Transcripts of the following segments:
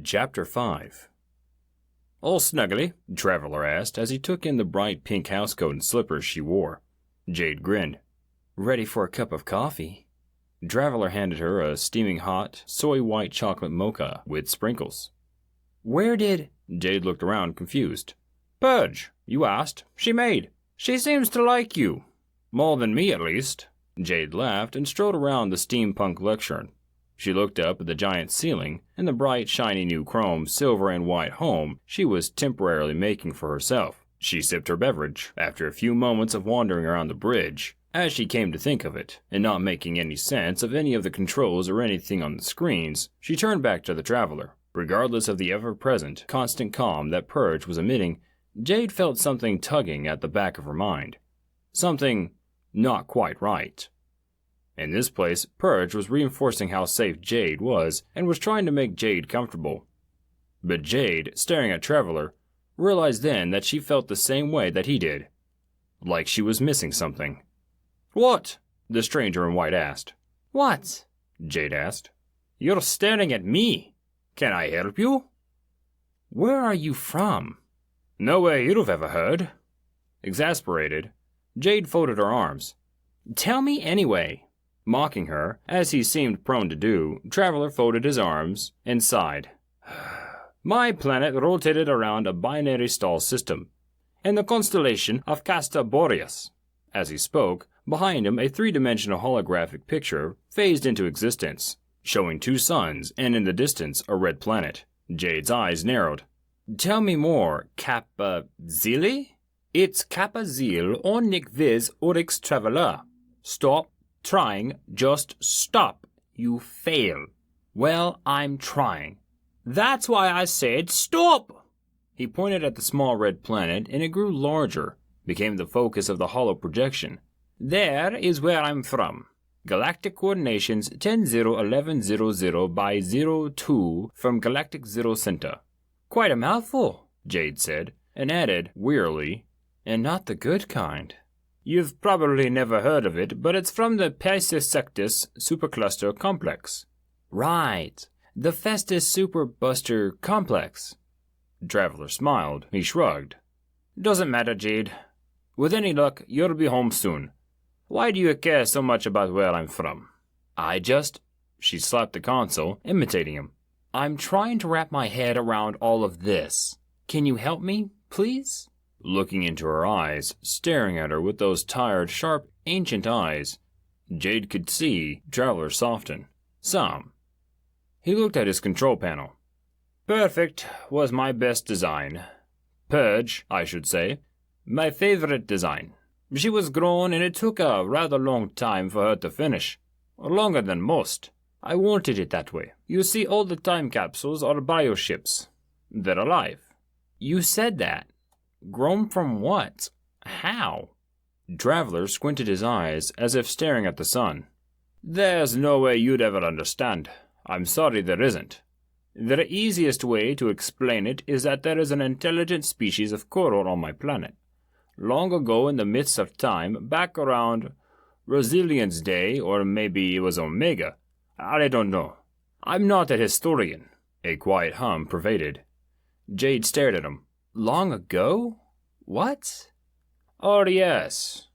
Chapter 5. "All snuggly?" Traveler asked as he took in the bright pink housecoat and slippers she wore. Jade grinned. "Ready for a cup of coffee?" Traveler handed her a steaming hot, soy-white chocolate mocha with sprinkles. "Where did—" Jade looked around, confused. "Purge, you asked. She made. She seems to like you. More than me, at least." Jade laughed and strode around the steampunk lectern. She looked up at the giant ceiling and the bright, shiny new chrome, silver, and white home she was temporarily making for herself. She sipped her beverage, after a few moments of wandering around the bridge, as she came to think of it, and not making any sense of any of the controls or anything on the screens. She turned back to the traveler. Regardless of the ever-present, constant calm that Purge was emitting, Jade felt something tugging at the back of her mind. Something not quite right. In this place, Purge was reinforcing how safe Jade was and was trying to make Jade comfortable. But Jade, staring at Traveler, realized then that she felt the same way that he did. Like she was missing something. "What?" the stranger in white asked. "What?" Jade asked. "You're staring at me. Can I help you?" "Where are you from?" "No way you've ever heard." Exasperated, Jade folded her arms. "Tell me anyway." Mocking her, as he seemed prone to do, Traveler folded his arms and sighed. "My planet rotated around a binary star system, in the constellation of Castor Boreas." As he spoke, behind him a three-dimensional holographic picture phased into existence, showing two suns and in the distance a red planet. Jade's eyes narrowed. "Tell me more, Kappa Zili?" "It's Kappa Zil Ornic Viz Oryx Traveler." "Stop trying, just stop. You fail." "Well, I'm trying." "That's why I said stop." He pointed at the small red planet and it grew larger, became the focus of the hollow projection. "There is where I'm from. Galactic coordinations 10-0-11-00 by 02 from Galactic Zero Center." "Quite a mouthful," Jade said, and added, wearily, "and not the good kind." "You've probably never heard of it, but it's from the Pisces Sectus Supercluster Complex." "Right. The Festus Superbuster Complex." Traveler smiled. He shrugged. "Doesn't matter, Jade. With any luck, you'll be home soon. Why do you care so much about where I'm from?" "I just..." She slapped the console, imitating him. "I'm trying to wrap my head around all of this. Can you help me, please?" Looking into her eyes, staring at her with those tired, sharp, ancient eyes, Jade could see Traveler soften. Some. He looked at his control panel. "Perfect was my best design. Purge, I should say. My favorite design. She was grown and it took a rather long time for her to finish. Longer than most. I wanted it that way. You see, all the time capsules are bioships. They're alive." "You said that. Grown from what? How?" Traveler squinted his eyes as if staring at the sun. "There's no way you'd ever understand. I'm sorry there isn't. The easiest way to explain it is that there is an intelligent species of coral on my planet. Long ago in the midst of time, back around Rosilian's day, or maybe it was Omega. I don't know. I'm not a historian." A quiet hum pervaded. Jade stared at him. "Long ago? What?" "Oh, yes."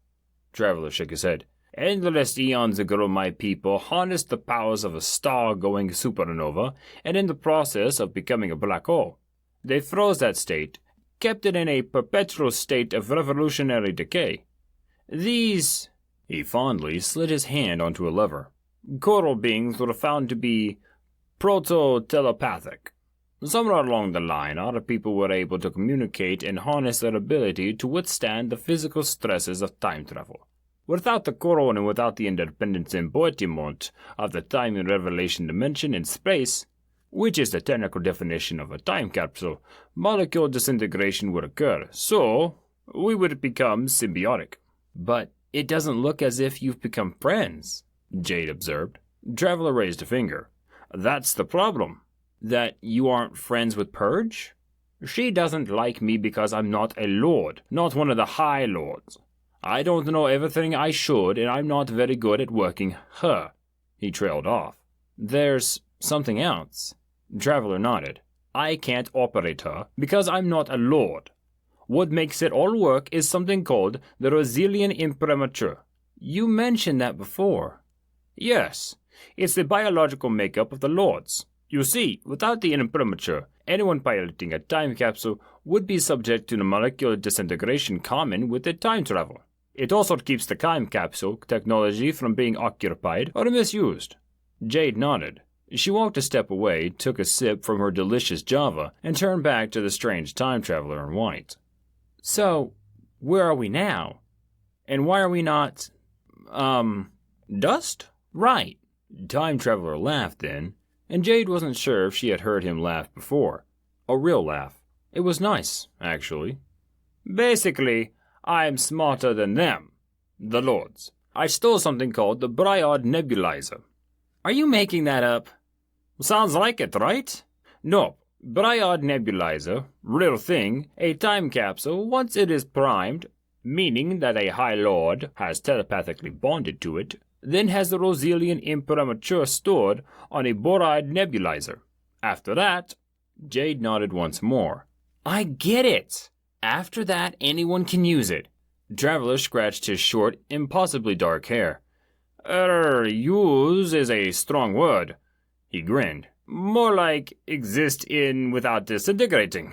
Traveler shook his head. "Endless eons ago, my people harnessed the powers of a star-going supernova, and in the process of becoming a black hole, they froze that state, kept it in a perpetual state of revolutionary decay. These," he fondly slid his hand onto a lever, "coral beings were found to be proto-telepathic. Somewhere along the line, our people were able to communicate and harness their ability to withstand the physical stresses of time travel. Without the coral and without the independence embodiment of the time and revelation dimension in space, which is the technical definition of a time capsule, molecule disintegration would occur, so we would become symbiotic." "But it doesn't look as if you've become friends," Jade observed. Traveler raised a finger. "That's the problem." "That you aren't friends with Purge?" "She doesn't like me because I'm not a lord, not one of the high lords. I don't know everything I should, and I'm not very good at working her." He trailed off. "There's something else." Traveler nodded. I can't operate her because I'm not a lord. What makes it all work is something called the Roselian Imprimatur. You mentioned that before. Yes, it's the biological makeup of the lords. You see, without the imprimatur, anyone piloting a time capsule would be subject to the molecular disintegration common with the time travel. It also keeps the time capsule technology from being occupied or misused. Jade nodded. She walked a step away, took a sip from her delicious java, and turned back to the strange time traveler in white. So, where are we now? And why are we not, dust? Right. Time traveler laughed then, and Jade wasn't sure if she had heard him laugh before. A real laugh. It was nice, actually. Basically, I'm smarter than them, the lords. I stole something called the Bryod Nebulizer. Are you making that up? Sounds like it, right? No, Bryod Nebulizer, real thing, a time capsule once it is primed, meaning that a High Lord has telepathically bonded to it, then has the Roselian Imprimatur stored on a Bryod Nebulizer. After that, Jade nodded once more. I get it! After that, anyone can use it. Traveler scratched his short, impossibly dark hair. Use is a strong word. He grinned. More like exist in without disintegrating.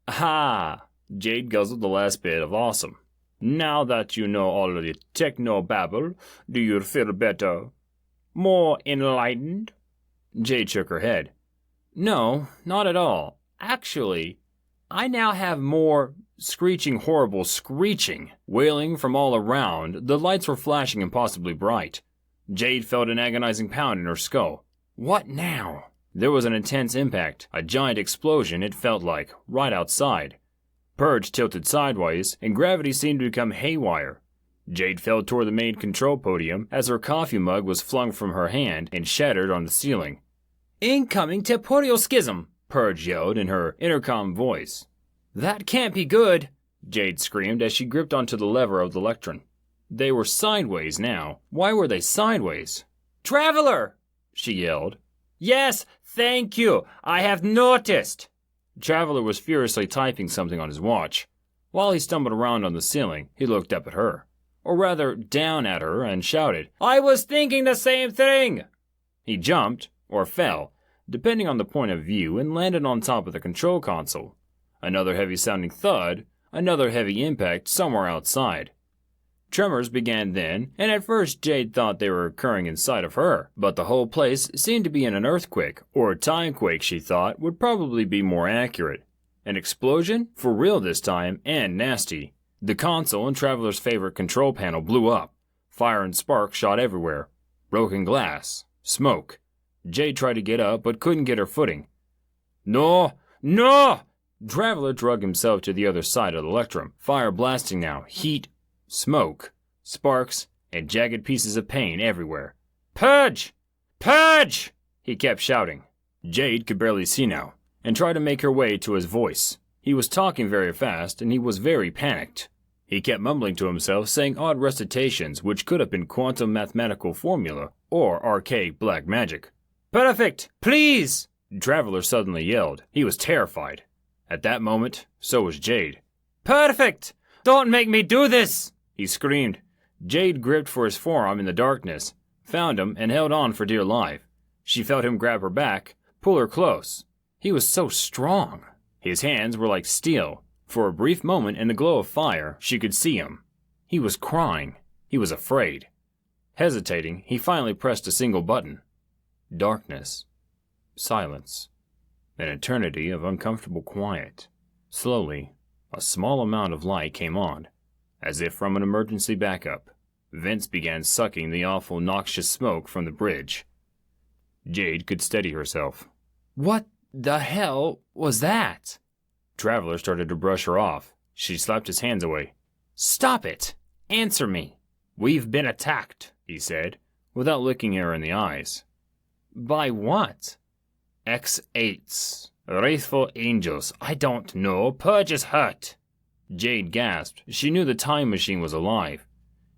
Ha! Jade guzzled the last bit of awesome. Now that you know all the techno-babble, do you feel better? More enlightened? Jade shook her head. No, not at all. Actually, I now have more screeching, horrible screeching, wailing from all around. The lights were flashing impossibly bright. Jade felt an agonizing pound in her skull. What now? There was an intense impact, a giant explosion it felt like, right outside. Purge tilted sideways, and gravity seemed to become haywire. Jade fell toward the main control podium as her coffee mug was flung from her hand and shattered on the ceiling. Incoming temporal schism, Purge yelled in her intercom voice. That can't be good, Jade screamed as she gripped onto the lever of the lectern. They were sideways now. Why were they sideways? Traveler! She yelled. Yes, thank you. I have noticed. Traveler was furiously typing something on his watch. While he stumbled around on the ceiling, he looked up at her. Or rather, down at her, and shouted, I was thinking the same thing! He jumped, or fell, depending on the point of view, and landed on top of the control console. Another heavy-sounding thud, another heavy impact somewhere outside. Tremors began then, and at first Jade thought they were occurring inside of her, but the whole place seemed to be in an earthquake, or a timequake she thought would probably be more accurate. An explosion? For real this time, and nasty. The console and Traveler's favorite control panel blew up. Fire and sparks shot everywhere. Broken glass. Smoke. Jade tried to get up, but couldn't get her footing. No! No! Traveler drug himself to the other side of the lectrum. Fire blasting now. Heat. Smoke, sparks, and jagged pieces of pain everywhere. Purge! Purge! He kept shouting. Jade could barely see now, and tried to make her way to his voice. He was talking very fast, and he was very panicked. He kept mumbling to himself, saying odd recitations which could have been quantum mathematical formula or archaic black magic. Perfect! Please! Traveler suddenly yelled. He was terrified. At that moment, so was Jade. Perfect! Don't make me do this! He screamed. Jade gripped for his forearm in the darkness, found him, and held on for dear life. She felt him grab her back, pull her close. He was so strong. His hands were like steel. For a brief moment in the glow of fire, she could see him. He was crying. He was afraid. Hesitating, he finally pressed a single button. Darkness. Silence. An eternity of uncomfortable quiet. Slowly, a small amount of light came on, as if from an emergency backup. Vents began sucking the awful noxious smoke from the bridge. Jade could steady herself. What the hell was that? Traveler started to brush her off. She slapped his hands away. Stop it! Answer me! We've been attacked, he said, without looking her in the eyes. By what? X8s. Wrathful angels. I don't know. Purge is hurt. Jade gasped. She knew the time machine was alive.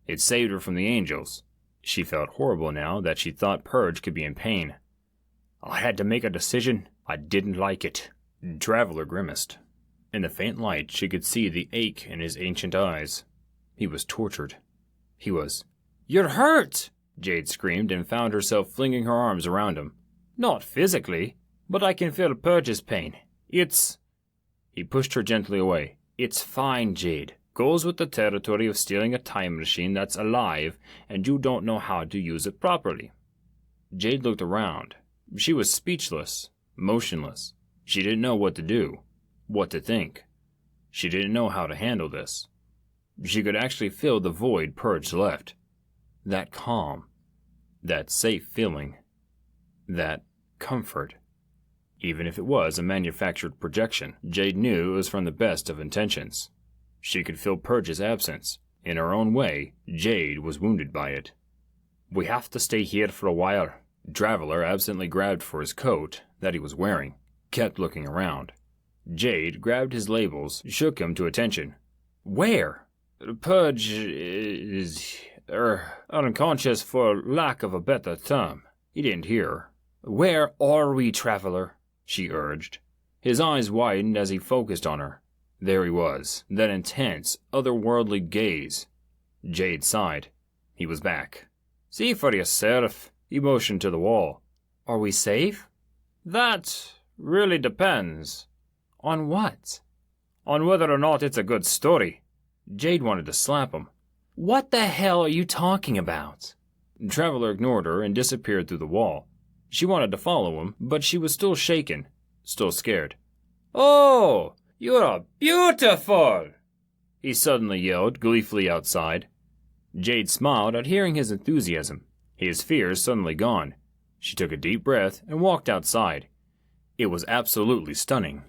It saved her from the angels. She felt horrible now that she thought Purge could be in pain. I had to make a decision. I didn't like it. Traveler grimaced. In the faint light, she could see the ache in his ancient eyes. He was tortured. He was. "You're hurt!" Jade screamed and found herself flinging her arms around him. "Not physically, but I can feel Purge's pain. It's..." He pushed her gently away. "It's fine, Jade. Goes with the territory of stealing a time machine that's alive and you don't know how to use it properly." Jade looked around. She was speechless, motionless. She didn't know what to do, what to think. She didn't know how to handle this. She could actually feel the void Purge left. That calm, that safe feeling, that comfort. Even if it was a manufactured projection, Jade knew it was from the best of intentions. She could feel Purge's absence. In her own way, Jade was wounded by it. "We have to stay here for a while." Traveler absently grabbed for his coat that he was wearing, kept looking around. Jade grabbed his labels, shook him to attention. "Where?" "Purge is unconscious for lack of a better term." He didn't hear her. "Where are we, Traveler?" she urged. His eyes widened as he focused on her. There he was, that intense, otherworldly gaze. Jade sighed. He was back. "See for yourself." He motioned to the wall. "Are we safe?" "That really depends." "On what?" "On whether or not it's a good story." Jade wanted to slap him. "What the hell are you talking about?" Traveler ignored her and disappeared through the wall. She wanted to follow him, but she was still shaken, still scared. "Oh, you're beautiful!" he suddenly yelled gleefully outside. Jade smiled at hearing his enthusiasm, his fears suddenly gone. She took a deep breath and walked outside. It was absolutely stunning.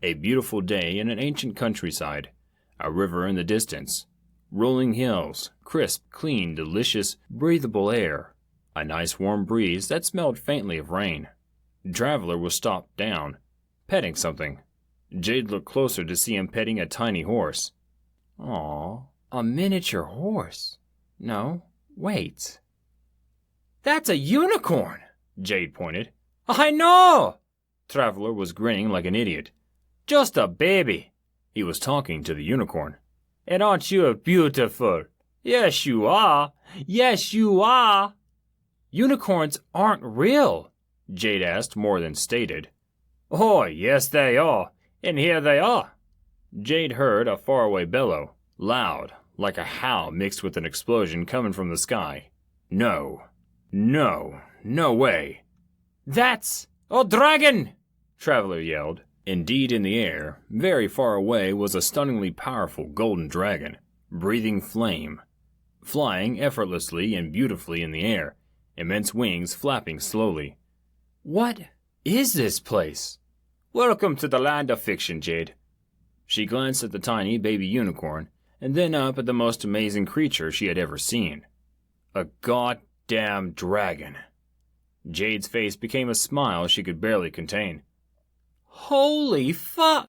A beautiful day in an ancient countryside, a river in the distance, rolling hills, crisp, clean, delicious, breathable air, a nice warm breeze that smelled faintly of rain. Traveler was stopped down, petting something. Jade looked closer to see him petting a tiny horse. Aw, a miniature horse. No, wait. "That's a unicorn!" Jade pointed. "I know!" Traveler was grinning like an idiot. "Just a baby." He was talking to the unicorn. "And aren't you beautiful?" "Yes, you are. Yes, you are." "Unicorns aren't real," Jade asked more than stated. "Oh, yes, they are. And here they are." Jade heard a faraway bellow, loud, like a howl mixed with an explosion coming from the sky. No. No. No way. "That's a dragon!" Traveler yelled. Indeed, in the air, very far away, was a stunningly powerful golden dragon, breathing flame, flying effortlessly and beautifully in the air, immense wings flapping slowly. "What is this place?" "Welcome to the land of fiction, Jade." She glanced at the tiny baby unicorn, and then up at the most amazing creature she had ever seen. A goddamn dragon. Jade's face became a smile she could barely contain. "Holy fuck!"